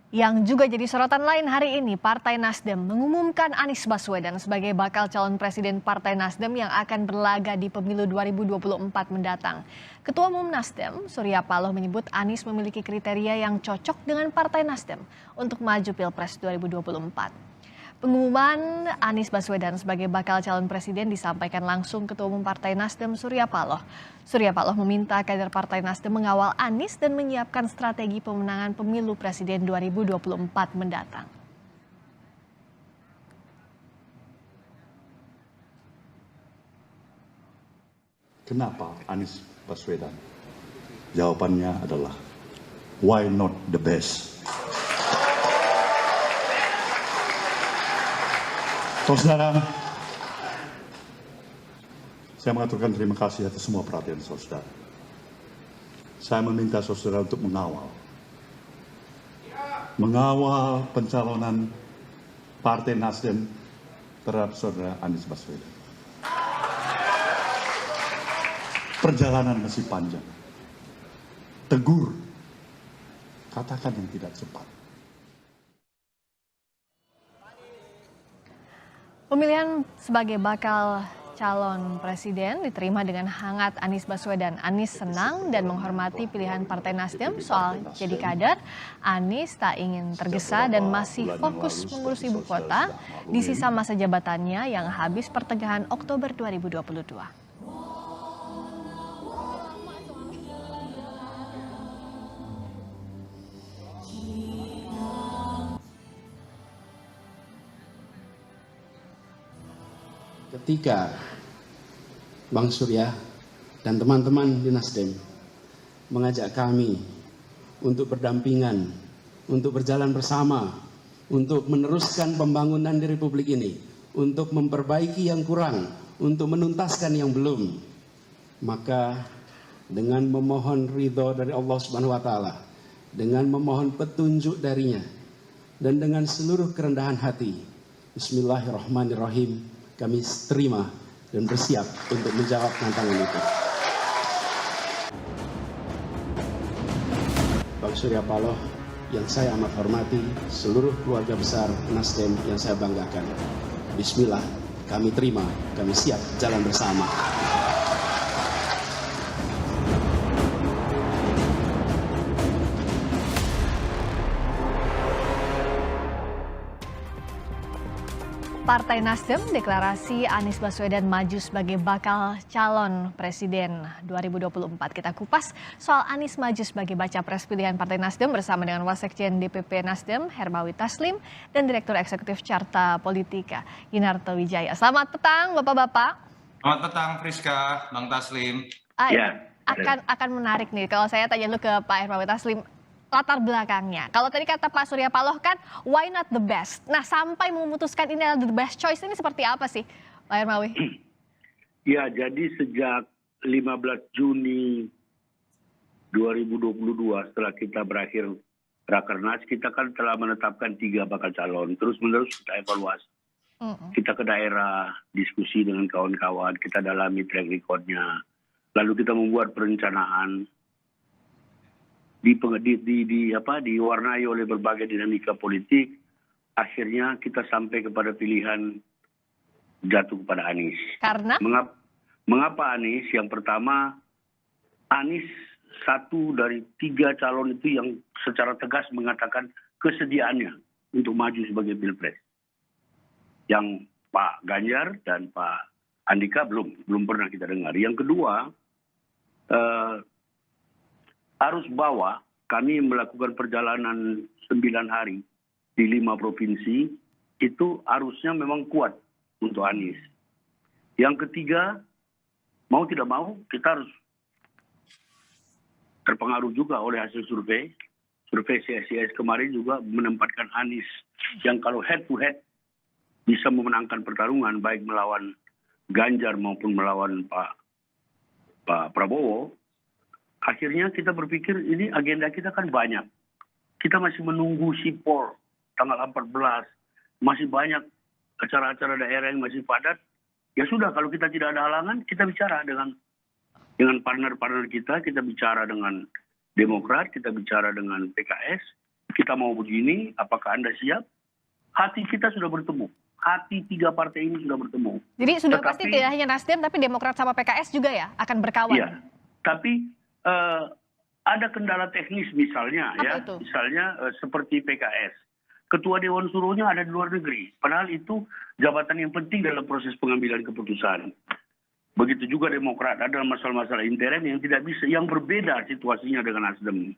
Yang juga jadi sorotan lain hari ini, Partai Nasdem mengumumkan Anies Baswedan sebagai bakal calon presiden Partai Nasdem yang akan berlaga di pemilu 2024 mendatang. Ketua Umum Nasdem, Surya Paloh menyebut Anies memiliki kriteria yang cocok dengan Partai Nasdem untuk maju Pilpres 2024. Pengumuman Anies Baswedan sebagai bakal calon presiden disampaikan langsung Ketua Umum Partai Nasdem Surya Paloh. Surya Paloh meminta kader Partai Nasdem mengawal Anies dan menyiapkan strategi pemenangan pemilu presiden 2024 mendatang. Kenapa Anies Baswedan? Jawabannya adalah why not the best? Saudara, saya mengaturkan terima kasih atas semua perhatian saudara. Saya meminta saudara untuk mengawal pencalonan Partai Nasdem terhadap saudara Anies Baswedan. Perjalanan masih panjang. Tegur, katakan yang tidak cepat. Pemilihan sebagai bakal calon presiden diterima dengan hangat Anies Baswedan. Anies senang dan menghormati pilihan Partai Nasdem soal jadi kader. Anies tak ingin tergesa dan masih fokus mengurus ibu kota di sisa masa jabatannya yang habis pertengahan Oktober 2022. Ketika Bang Surya dan teman-teman di Nasdem mengajak kami untuk berdampingan, untuk berjalan bersama, untuk meneruskan pembangunan di Republik ini, untuk memperbaiki yang kurang, untuk menuntaskan yang belum, maka dengan memohon ridho dari Allah Subhanahu wa Ta'ala, dengan memohon petunjuk darinya, dan dengan seluruh kerendahan hati, Bismillahirrahmanirrahim, kami terima dan bersiap untuk menjawab tantangan itu. Bang Surya Paloh yang saya amat hormati, seluruh keluarga besar Nasdem yang saya banggakan. Bismillah, kami terima, kami siap jalan bersama. Partai Nasdem deklarasi Anies Baswedan maju sebagai bakal calon presiden 2024. Kita kupas soal Anies maju sebagai baca pres pilihan Partai Nasdem bersama dengan Wasekjen DPP Nasdem Herbawi Taslim dan Direktur Eksekutif Carta Politika Yunarto Wijaya. Selamat petang Bapak-bapak. Selamat petang Friska, Bang Taslim. Akan menarik nih kalau saya tanya dulu ke Pak Herbawi Taslim. Latar belakangnya. Kalau tadi kata Pak Surya Paloh kan, why not the best? Nah, sampai memutuskan ini adalah the best choice, ini seperti apa sih, Pak Hermawi? Ya, jadi sejak 15 Juni 2022, setelah kita berakhir Rakernas, kita kan telah menetapkan 3 bakal calon. Terus-menerus kita evaluasi. Kita ke daerah, diskusi dengan kawan-kawan, kita dalami track record-nya. Lalu kita membuat perencanaan. Diwarnai oleh berbagai dinamika politik, akhirnya kita sampai kepada pilihan jatuh kepada Anies. Karena? Mengapa Anies? Yang pertama, Anies satu dari 3 calon itu yang secara tegas mengatakan kesediaannya untuk maju sebagai Pilpres. Yang Pak Ganjar dan Pak Andika belum pernah kita dengar. Yang kedua, arus bawah, kami melakukan perjalanan 9 hari di 5 provinsi, itu arusnya memang kuat untuk Anies. Yang ketiga, mau tidak mau, kita harus terpengaruh juga oleh hasil survei. Survei CSIS kemarin juga menempatkan Anies, yang kalau head to head bisa memenangkan pertarungan, baik melawan Ganjar maupun melawan Pak Prabowo. Akhirnya kita berpikir ini agenda kita kan banyak. Kita masih menunggu sipol tanggal 14. Masih banyak acara-acara daerah yang masih padat. Ya sudah, kalau kita tidak ada halangan, kita bicara dengan partner-partner kita bicara dengan Demokrat, kita bicara dengan PKS, kita mau begini, apakah Anda siap? Hati kita sudah bertemu. Hati tiga partai ini sudah bertemu. Jadi sudah pasti tidak hanya Nasdem, tapi Demokrat sama PKS juga ya akan berkawan? Iya, tapi ada kendala teknis misalnya. Apa itu? Misalnya seperti PKS. Ketua Dewan Suruhnya ada di luar negeri. Padahal itu jabatan yang penting dalam proses pengambilan keputusan. Begitu juga Demokrat ada masalah-masalah intern yang tidak bisa, yang berbeda situasinya dengan Nasdem.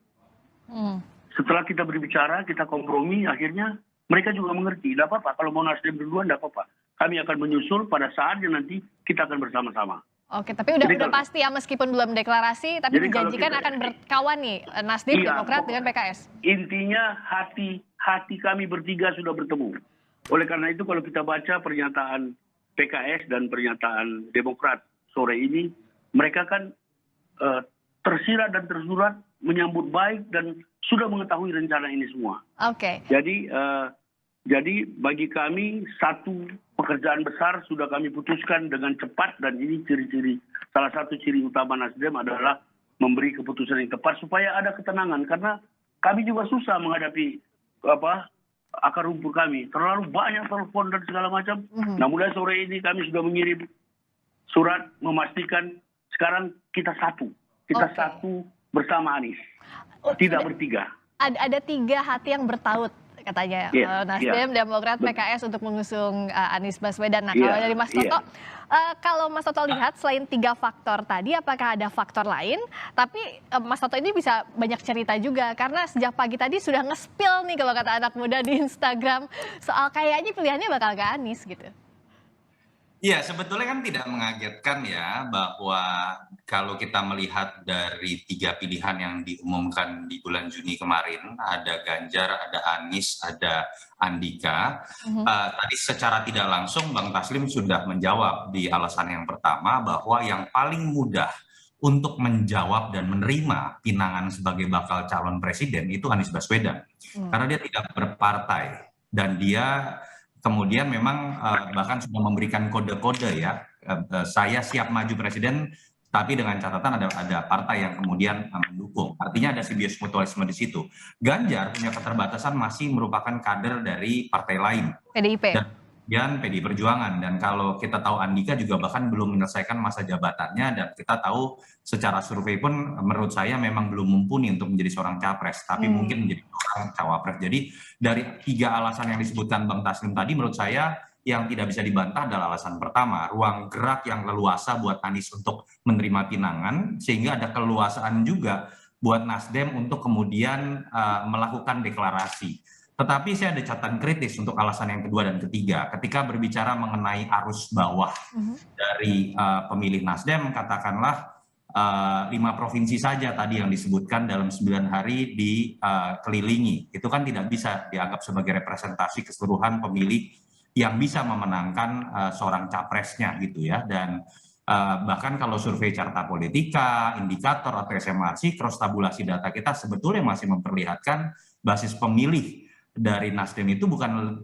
Setelah kita berbicara, kita kompromi, akhirnya mereka juga mengerti. Tidak apa-apa, kalau mau Nasdem duluan, tidak apa-apa. Kami akan menyusul pada saatnya nanti kita akan bersama-sama. Oke, tapi udah pasti ya meskipun belum deklarasi, tapi dijanjikan akan berkawan nih Nasdem, Demokrat dengan PKS. Intinya hati kami bertiga sudah bertemu. Oleh karena itu kalau kita baca pernyataan PKS dan pernyataan Demokrat sore ini, mereka kan tersirat dan tersurat menyambut baik dan sudah mengetahui rencana ini semua. Oke. Jadi bagi kami satu pekerjaan besar sudah kami putuskan dengan cepat, dan ini salah satu ciri utama Nasdem adalah memberi keputusan yang tepat supaya ada ketenangan, karena kami juga susah menghadapi akar rumput kami. Terlalu banyak telepon dan segala macam. Nah, mulai sore ini kami sudah mengirim surat memastikan sekarang kita satu. Kita satu bersama Anies. Tidak bertiga. Ada tiga hati yang bertaut katanya, Nasdem, Demokrat, PKS untuk mengusung Anies Baswedan. Nah, kalau dari Mas Toto, kalau Mas Toto lihat selain tiga faktor tadi, apakah ada faktor lain? Tapi Mas Toto ini bisa banyak cerita juga, karena sejak pagi tadi sudah nge-spill nih kalau kata anak muda di Instagram, soal kayaknya pilihannya bakal ke Anies gitu. Iya, sebetulnya kan tidak mengagetkan ya bahwa kalau kita melihat dari tiga pilihan yang diumumkan di bulan Juni kemarin, ada Ganjar, ada Anies, ada Andika. Tadi secara tidak langsung Bang Taslim sudah menjawab di alasan yang pertama bahwa yang paling mudah untuk menjawab dan menerima pinangan sebagai bakal calon presiden itu Anies Baswedan. Karena dia tidak berpartai dan dia kemudian memang bahkan sudah memberikan kode-kode ya, saya siap maju presiden, tapi dengan catatan ada partai yang kemudian mendukung. Artinya ada simbiose mutualisme di situ. Ganjar punya keterbatasan, masih merupakan kader dari partai lain. PDIP. Dan PDI Perjuangan. Dan kalau kita tahu Andika juga bahkan belum menyelesaikan masa jabatannya, dan kita tahu secara survei pun menurut saya memang belum mumpuni untuk menjadi seorang capres, tapi mungkin menjadi seorang cawapres. Jadi dari tiga alasan yang disebutkan Bang Taslim tadi, menurut saya yang tidak bisa dibantah adalah alasan pertama, ruang gerak yang leluasa buat Anies untuk menerima pinangan, sehingga ada keleluasaan juga buat Nasdem untuk kemudian melakukan deklarasi. Tetapi saya ada catatan kritis untuk alasan yang kedua dan ketiga. Ketika berbicara mengenai arus bawah dari pemilih Nasdem, katakanlah 5 provinsi saja tadi yang disebutkan dalam 9 hari dikelilingi. Itu kan tidak bisa dianggap sebagai representasi keseluruhan pemilih yang bisa memenangkan seorang capresnya gitu ya. Dan bahkan kalau survei Carta Politika, indikator atau SMRC, cross tabulasi data kita sebetulnya masih memperlihatkan basis pemilih dari Nasdem itu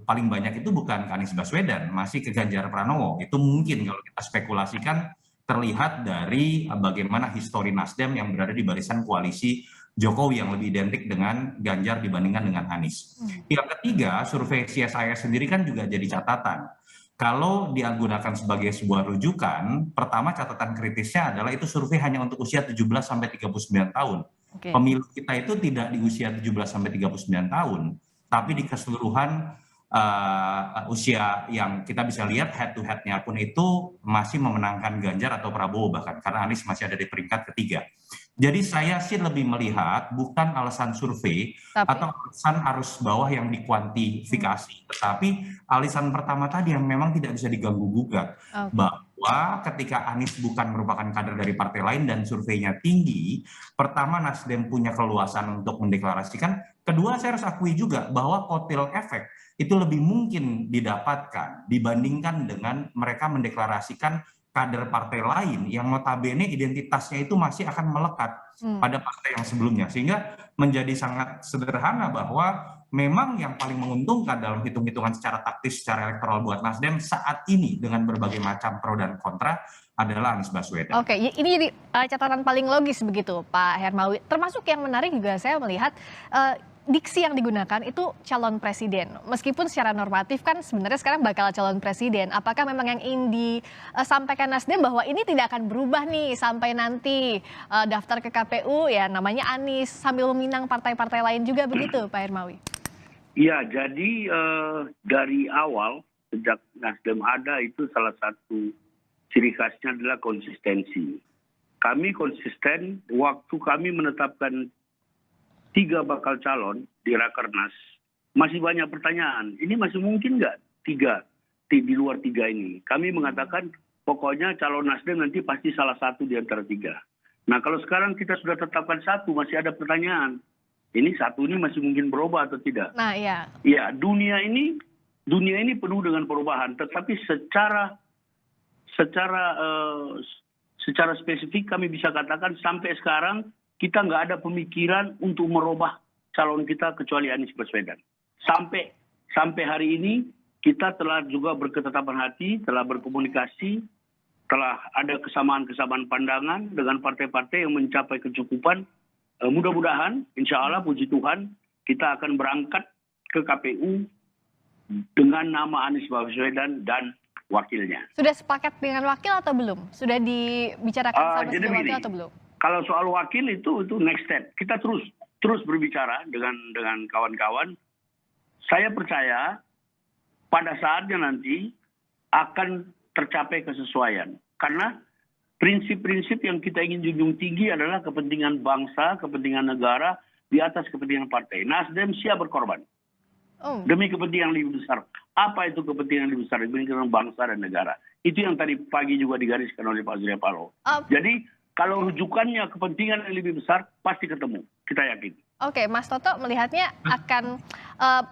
paling banyak itu bukan ke Anies Baswedan, masih ke Ganjar Pranowo. Itu mungkin kalau kita spekulasikan terlihat dari bagaimana histori Nasdem yang berada di barisan koalisi Jokowi yang lebih identik dengan Ganjar dibandingkan dengan Anies. Yang ketiga, survei CSIS sendiri kan juga jadi catatan. Kalau digunakan sebagai sebuah rujukan, pertama catatan kritisnya adalah itu survei hanya untuk usia 17-39 tahun. Pemilu kita itu tidak di usia 17-39 tahun, tapi di keseluruhan usia yang kita bisa lihat head to head-nya pun itu masih memenangkan Ganjar atau Prabowo bahkan, karena Anies masih ada di peringkat ketiga. Jadi saya sih lebih melihat bukan alasan survei atau alasan arus bawah yang dikuantifikasi, tetapi alasan pertama tadi yang memang tidak bisa diganggu-gugat, bahwa ketika Anies bukan merupakan kader dari partai lain dan surveinya tinggi, pertama Nasdem punya keluasan untuk mendeklarasikan, kedua saya harus akui juga bahwa kotel efek itu lebih mungkin didapatkan dibandingkan dengan mereka mendeklarasikan kader partai lain yang notabene identitasnya itu masih akan melekat pada partai yang sebelumnya, sehingga menjadi sangat sederhana bahwa memang yang paling menguntungkan dalam hitung-hitungan secara taktis, secara elektoral buat Nasdem saat ini dengan berbagai macam pro dan kontra adalah Anies Baswedan. Oke, ini jadi catatan paling logis begitu Pak Hermawi. Termasuk yang menarik juga saya melihat diksi yang digunakan itu calon presiden. Meskipun secara normatif kan sebenarnya sekarang bakal calon presiden. Apakah memang yang ingin disampaikan Nasdem bahwa ini tidak akan berubah nih sampai nanti daftar ke KPU ya namanya Anies sambil meminang partai-partai lain juga begitu Pak Hermawi? Ya, jadi dari awal sejak Nasdem ada itu salah satu ciri khasnya adalah konsistensi. Kami konsisten waktu kami menetapkan 3 bakal calon di Rakernas, masih banyak pertanyaan. Ini masih mungkin nggak 3 di luar 3 ini? Kami mengatakan pokoknya calon Nasdem nanti pasti salah satu di antara 3. Nah kalau sekarang kita sudah tetapkan 1, masih ada pertanyaan. Ini 1 ini masih mungkin berubah atau tidak? Nah ya. Ya, dunia ini penuh dengan perubahan. Tetapi secara spesifik kami bisa katakan sampai sekarang kita nggak ada pemikiran untuk merubah calon kita kecuali Anies Baswedan. Sampai hari ini kita telah juga berketetapan hati, telah berkomunikasi, telah ada kesamaan-kesamaan pandangan dengan partai-partai yang mencapai kecukupan. Mudah-mudahan, insya Allah, puji Tuhan, kita akan berangkat ke KPU dengan nama Anies Baswedan dan wakilnya. Sudah sepakat dengan wakil atau belum? Sudah dibicarakan sama si wakil atau belum? Kalau soal wakil itu next step. Kita terus berbicara dengan kawan-kawan. Saya percaya pada saatnya nanti akan tercapai kesesuaian. Karena prinsip-prinsip yang kita ingin junjung tinggi adalah kepentingan bangsa, kepentingan negara di atas kepentingan partai. Nasdem siap berkorban demi kepentingan lebih besar. Apa itu kepentingan lebih besar? Kepentingan bangsa dan negara. Itu yang tadi pagi juga digariskan oleh Pak Surya Paloh. Jadi kalau rujukannya kepentingan yang lebih besar, pasti ketemu. Kita yakin. Oke, Mas Toto melihatnya akan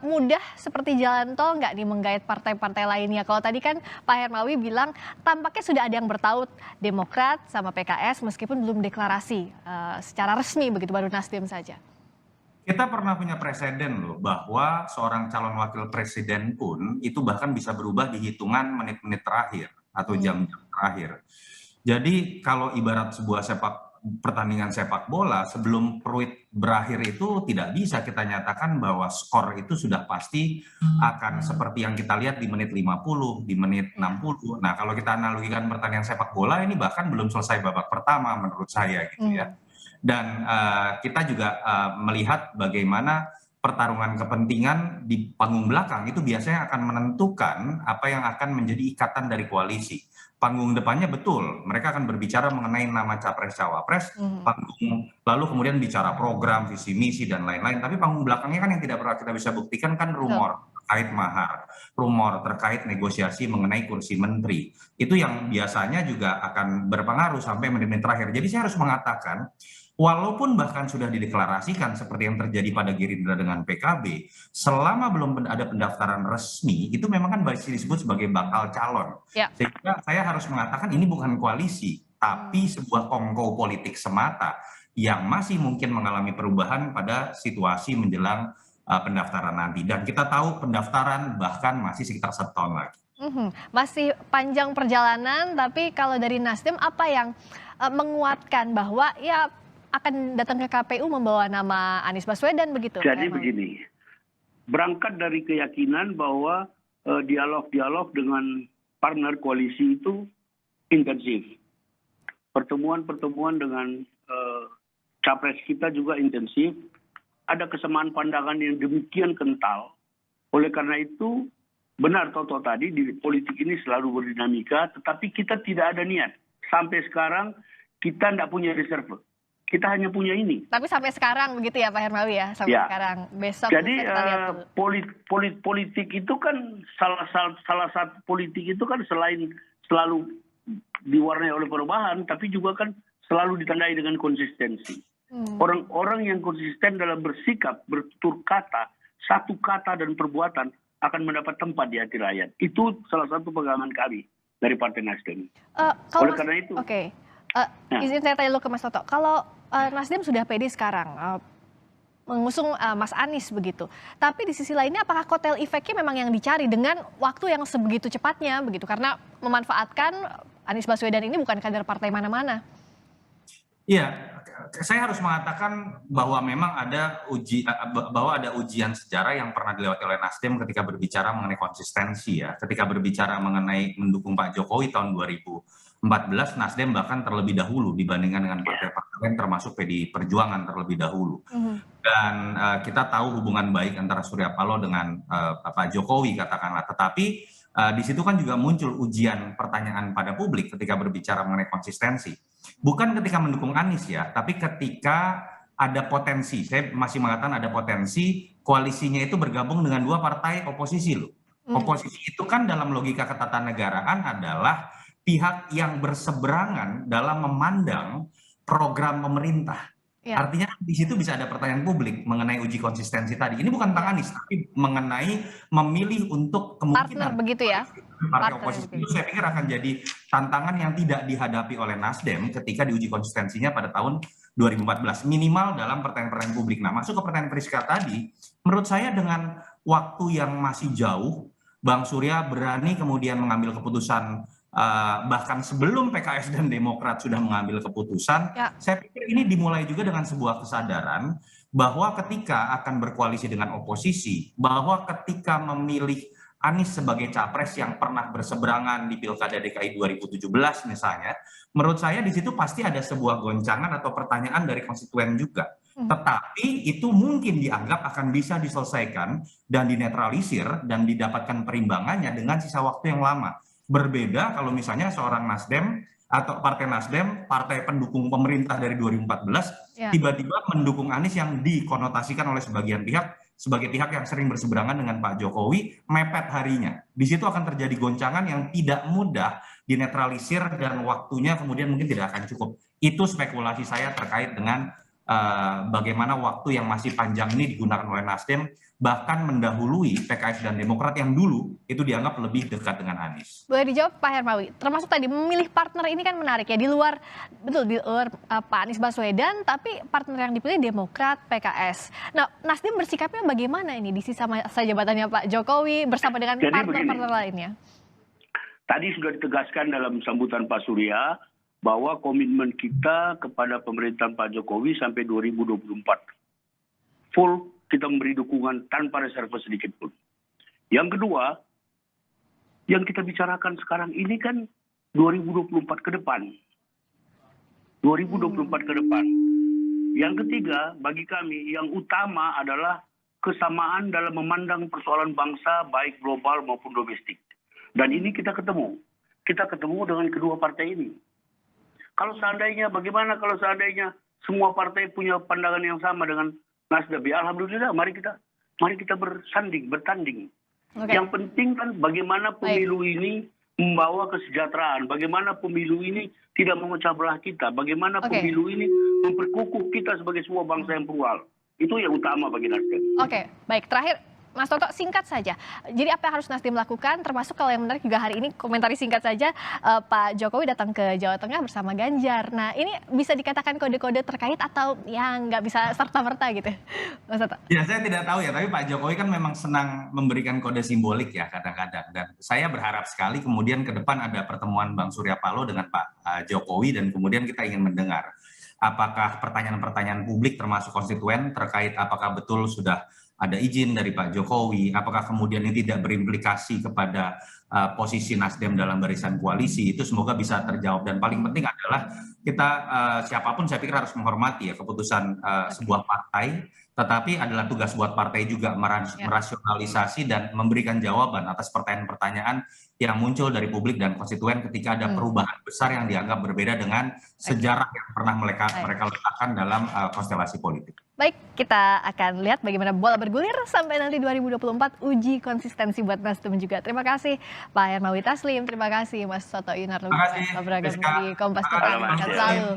mudah seperti jalan tol nggak nih menggait partai-partai lainnya? Kalau tadi kan Pak Hermawi bilang tampaknya sudah ada yang bertaut Demokrat sama PKS meskipun belum deklarasi secara resmi begitu, baru Nasdem saja. Kita pernah punya presiden loh bahwa seorang calon wakil presiden pun itu bahkan bisa berubah di hitungan menit-menit terakhir atau jam-jam terakhir. Jadi kalau ibarat sebuah pertandingan sepak bola sebelum peluit berakhir itu tidak bisa kita nyatakan bahwa skor itu sudah pasti akan seperti yang kita lihat di menit 50, di menit 60. Nah kalau kita analogikan pertandingan sepak bola ini bahkan belum selesai babak pertama menurut saya gitu ya. Dan kita juga melihat bagaimana pertarungan kepentingan di panggung belakang itu biasanya akan menentukan apa yang akan menjadi ikatan dari koalisi. Panggung depannya betul, mereka akan berbicara mengenai nama capres-cawapres, lalu kemudian bicara program, visi misi dan lain-lain. Tapi panggung belakangnya kan yang tidak pernah kita bisa buktikan kan rumor terkait mahar, rumor terkait negosiasi mengenai kursi menteri. Itu yang biasanya juga akan berpengaruh sampai menit-menit terakhir. Jadi saya harus mengatakan, walaupun bahkan sudah dideklarasikan seperti yang terjadi pada Gerindra dengan PKB, selama belum ada pendaftaran resmi, itu memang kan masih disebut sebagai bakal calon. Ya. Sehingga saya harus mengatakan ini bukan koalisi, tapi sebuah kongko politik semata yang masih mungkin mengalami perubahan pada situasi menjelang pendaftaran nanti. Dan kita tahu pendaftaran bahkan masih sekitar 1 tahun lagi. Masih panjang perjalanan, tapi kalau dari Nasdem apa yang menguatkan bahwa ya akan datang ke KPU membawa nama Anies Baswedan begitu? Jadi begini, berangkat dari keyakinan bahwa dialog-dialog dengan partner koalisi itu intensif. Pertemuan-pertemuan dengan capres kita juga intensif. Ada kesamaan pandangan yang demikian kental. Oleh karena itu, benar Toto tadi, di politik ini selalu berdinamika, tetapi kita tidak ada niat. Sampai sekarang kita tidak punya reserve. Kita hanya punya ini. Tapi sampai sekarang begitu ya Pak Hermawi ya, sampai sekarang. Besok jadi kita lihat dulu. Politik itu kan salah satu politik itu kan selalu diwarnai oleh perubahan, tapi juga kan selalu ditandai dengan konsistensi. Orang-orang yang konsisten dalam bersikap, bertutur kata, satu kata dan perbuatan akan mendapat tempat di hati rakyat. Itu salah satu pegangan kami dari Partai Nasdem. Oleh karena itu. Oke. Izin saya tanya dulu ke Mas Toto. Kalau Nasdem sudah pede sekarang mengusung Mas Anies begitu. Tapi di sisi lainnya apakah kotel efeknya memang yang dicari dengan waktu yang sebegitu cepatnya begitu? Karena memanfaatkan Anies Baswedan ini bukan kader partai mana-mana. Iya, saya harus mengatakan bahwa memang ada ujian sejarah yang pernah dilewati oleh Nasdem ketika berbicara mengenai konsistensi ya. Ketika berbicara mengenai mendukung Pak Jokowi tahun 2014, Nasdem bahkan terlebih dahulu dibandingkan dengan partai-partai lain termasuk PDI Perjuangan terlebih dahulu. Dan kita tahu hubungan baik antara Surya Paloh dengan Pak Jokowi katakanlah. Tetapi di situ kan juga muncul ujian pertanyaan pada publik ketika berbicara mengenai konsistensi. Bukan ketika mendukung Anies ya, tapi ketika ada potensi, saya masih mengatakan ada potensi koalisinya itu bergabung dengan dua partai oposisi loh. Oposisi itu kan dalam logika ketatanegaraan adalah pihak yang berseberangan dalam memandang program pemerintah. Ya. Artinya di situ bisa ada pertanyaan publik mengenai uji konsistensi tadi. Ini bukan tentang Anies, tapi mengenai memilih untuk Partner kemungkinan begitu ya? partai Partner oposisi begitu. itu saya pikir akan jadi tantangan yang tidak dihadapi oleh Nasdem ketika diuji konsistensinya pada tahun 2014 minimal dalam pertanyaan-pertanyaan publik. Nah, masuk ke pertanyaan Priska tadi, menurut saya dengan waktu yang masih jauh, Bang Surya berani kemudian mengambil keputusan bahkan sebelum PKS dan Demokrat sudah mengambil keputusan, Ya. saya pikir ini dimulai juga dengan sebuah kesadaran bahwa ketika akan berkoalisi dengan oposisi, bahwa ketika memilih Anies sebagai capres yang pernah berseberangan di Pilkada DKI 2017 misalnya, menurut saya di situ pasti ada sebuah goncangan atau pertanyaan dari konstituen juga. Tetapi itu mungkin dianggap akan bisa diselesaikan dan dinetralisir dan didapatkan perimbangannya dengan sisa waktu yang lama. Berbeda kalau misalnya seorang Nasdem atau Partai Nasdem, partai pendukung pemerintah dari 2014, Ya. tiba-tiba mendukung Anies yang dikonotasikan oleh sebagian pihak sebagai pihak yang sering berseberangan dengan Pak Jokowi, mepet harinya. Di situ akan terjadi goncangan yang tidak mudah dinetralisir dan waktunya kemudian mungkin tidak akan cukup. Itu spekulasi saya terkait dengan bagaimana waktu yang masih panjang ini digunakan oleh Nasdem, bahkan mendahului PKS dan Demokrat yang dulu itu dianggap lebih dekat dengan Anies. Boleh dijawab Pak Hermawi, termasuk tadi memilih partner ini kan menarik ya, di luar Pak Anies Baswedan, tapi partner yang dipilih Demokrat, PKS. Nah, Nasdem bersikapnya bagaimana ini di sisa masa jabatannya Pak Jokowi bersama dengan Jadi partner-partner lainnya? Tadi sudah ditegaskan dalam sambutan Pak Surya bahwa komitmen kita kepada pemerintahan Pak Jokowi sampai 2024. Full kita memberi dukungan tanpa reserve sedikit pun. Yang kedua, yang kita bicarakan sekarang ini kan 2024 ke depan. 2024 ke depan. Yang ketiga, bagi kami yang utama adalah kesamaan dalam memandang persoalan bangsa baik global maupun domestik. Dan ini kita ketemu. Kita ketemu dengan kedua partai ini. Kalau seandainya, bagaimana kalau seandainya semua partai punya pandangan yang sama dengan Nasdem? Ya, alhamdulillah, mari kita bertanding. Oke. Yang penting kan bagaimana pemilu ini membawa kesejahteraan, bagaimana pemilu ini tidak memecah belah kita, bagaimana pemilu ini memperkukuh kita sebagai sebuah bangsa yang plural. Itu yang utama bagi Nasdem. Oke, baik. Terakhir, Mas Toto, singkat saja. Jadi apa yang harus Nasdem lakukan, termasuk kalau yang menarik juga hari ini, komentari singkat saja, Pak Jokowi datang ke Jawa Tengah bersama Ganjar. Nah, ini bisa dikatakan kode-kode terkait atau yang nggak bisa serta-merta gitu, Mas Toto? Ya, saya tidak tahu ya, tapi Pak Jokowi kan memang senang memberikan kode simbolik ya kadang-kadang. Dan saya berharap sekali kemudian ke depan ada pertemuan Bang Surya Paloh dengan Pak Jokowi dan kemudian kita ingin mendengar apakah pertanyaan-pertanyaan publik termasuk konstituen terkait apakah betul sudah ada izin dari Pak Jokowi, apakah kemudian ini tidak berimplikasi kepada posisi Nasdem dalam barisan koalisi, itu semoga bisa terjawab. Dan paling penting adalah kita siapapun saya pikir harus menghormati ya keputusan sebuah partai, tetapi adalah tugas buat partai juga merasionalisasi dan memberikan jawaban atas pertanyaan-pertanyaan yang muncul dari publik dan konstituen ketika ada perubahan besar yang dianggap berbeda dengan sejarah yang pernah mereka letakkan dalam konstelasi politik. Baik, kita akan lihat bagaimana bola bergulir sampai nanti 2024 uji konsistensi buat Nasdem juga. Terima kasih Pak Hermawi Taslim, terima kasih Mas Toto Yunarlubis, Terima kasih, beragam Rizka. di Kompas Terima kasih, TV. Selalu.